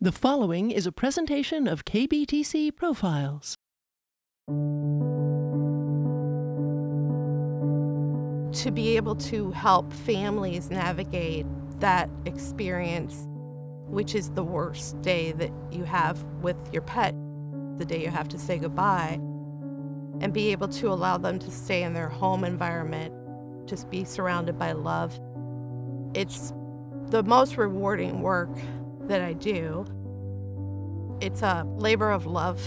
The following is a presentation of KBTC Profiles. To be able to help families navigate that experience, which is the worst day that you have with your pet, the day you have to say goodbye, and be able to allow them to stay in their home environment, just be surrounded by love. It's the most rewarding work that I do. It's a labor of love.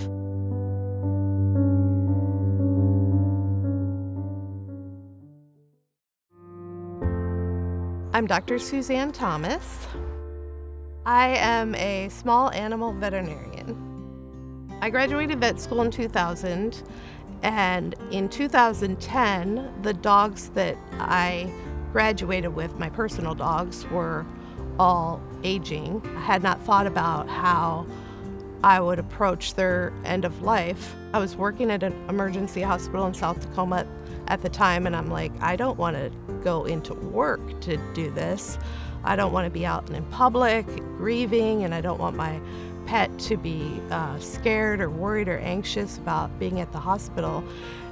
I'm Dr. Suzanne Thomas. I am a small animal veterinarian. I graduated vet school in 2000, and in 2010, the dogs that I graduated with, my personal dogs, were all aging. I had not thought about how I would approach their end of life. I was working at an emergency hospital in South Tacoma at the time, and I'm like, I don't want to go into work to do this. I don't want to be out in public grieving, and I don't want my pet to be scared or worried or anxious about being at the hospital.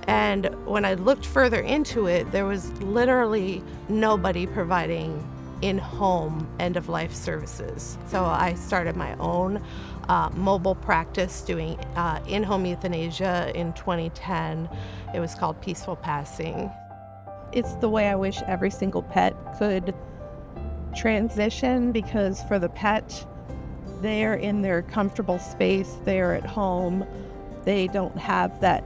And when I looked further into it, there was literally nobody providing in-home end-of-life services. So I started my own mobile practice doing in-home euthanasia in 2010. It was called Peaceful Passing. It's the way I wish every single pet could transition, because for the pet, they're in their comfortable space, they're at home, they don't have that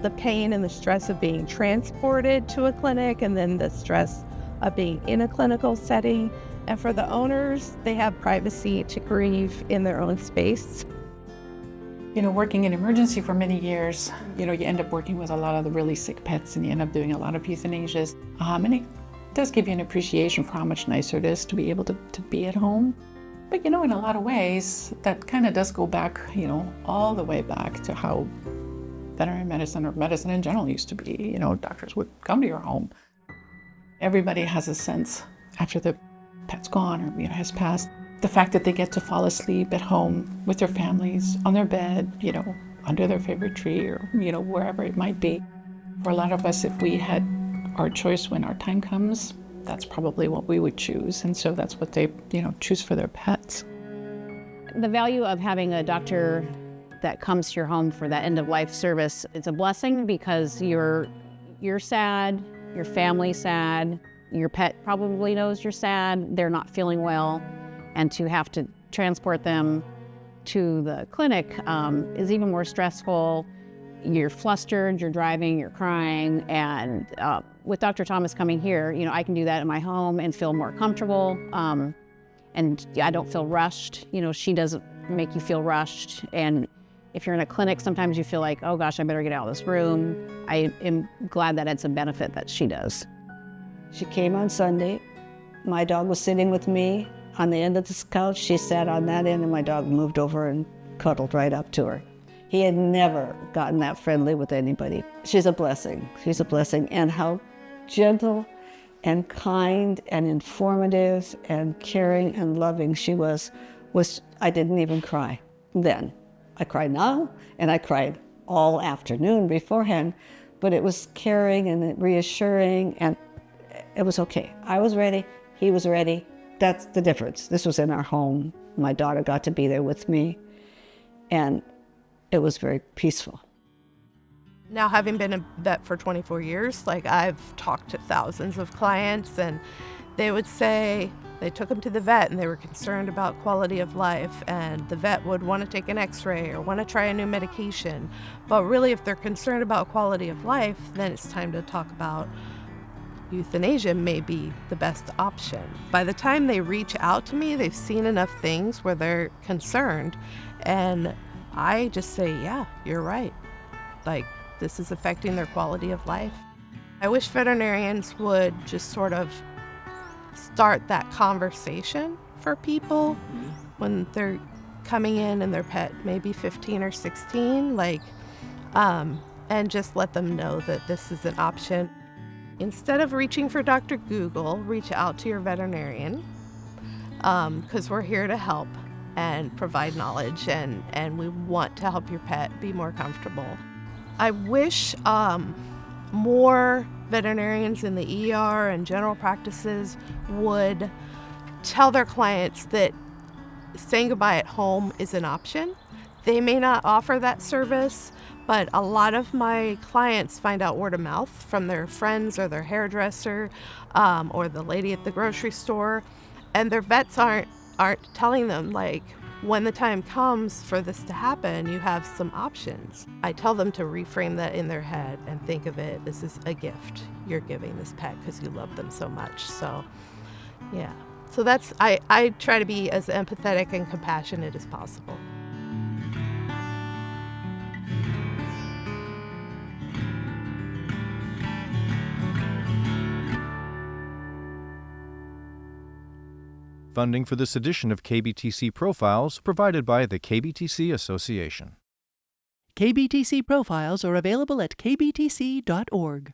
the pain and the stress of being transported to a clinic, and then the stress of being in a clinical setting. And for the owners, they have privacy to grieve in their own space. You know, working in emergency for many years, you end up working with a lot of the really sick pets, and you end up doing a lot of euthanasias. And it does give you an appreciation for how much nicer it is to be able to be at home. But in a lot of ways, that kind of does go back, all the way back to how veterinary medicine or medicine in general used to be. Doctors would come to your home. Everybody has a sense after the pet's gone or has passed, the fact that they get to fall asleep at home with their families, on their bed, under their favorite tree, or wherever it might be. For a lot of us, if we had our choice when our time comes, that's probably what we would choose. And so that's what they choose for their pets. The value of having a doctor that comes to your home for that end-of-life service, it's a blessing, because you're sad, your family's sad, your pet probably knows you're sad, they're not feeling well, and to have to transport them to the clinic is even more stressful. You're flustered, you're driving, you're crying, and with Dr. Thomas coming here, I can do that in my home and feel more comfortable, and I don't feel rushed. She doesn't make you feel rushed, and if you're in a clinic, sometimes you feel like, oh gosh, I better get out of this room. I am glad that it's a benefit that she does. She came on Sunday. My dog was sitting with me on the end of this couch. She sat on that end, and my dog moved over and cuddled right up to her. He had never gotten that friendly with anybody. She's a blessing. She's a blessing. And how gentle and kind and informative and caring and loving she was I didn't even cry then. I cry now, and I cried all afternoon beforehand, but it was caring and reassuring, and it was okay. I was ready, he was ready. That's the difference. This was in our home. My daughter got to be there with me, and it was very peaceful. Now, having been a vet for 24 years, I've talked to thousands of clients, and they would say they took them to the vet and they were concerned about quality of life, and the vet would want to take an x-ray or want to try a new medication. But really, if they're concerned about quality of life, then it's time to talk about euthanasia may be the best option. By the time they reach out to me, they've seen enough things where they're concerned, and I just say, yeah, you're right. This is affecting their quality of life. I wish veterinarians would just sort of start that conversation for people when they're coming in and their pet may be 15 or 16, and just let them know that this is an option. Instead of reaching for Dr. Google, reach out to your veterinarian, because we're here to help. and provide knowledge, and we want to help your pet be more comfortable. I wish more veterinarians in the ER and general practices would tell their clients that saying goodbye at home is an option. They may not offer that service, but a lot of my clients find out word of mouth from their friends or their hairdresser or the lady at the grocery store, and their vets aren't telling them, like, when the time comes for this to happen, you have some options. I tell them to reframe that in their head and think of it, this is a gift you're giving this pet because you love them so much. So, yeah. So that's, I try to be as empathetic and compassionate as possible. Funding for this edition of KBTC Profiles provided by the KBTC Association. KBTC profiles are available at kbtc.org.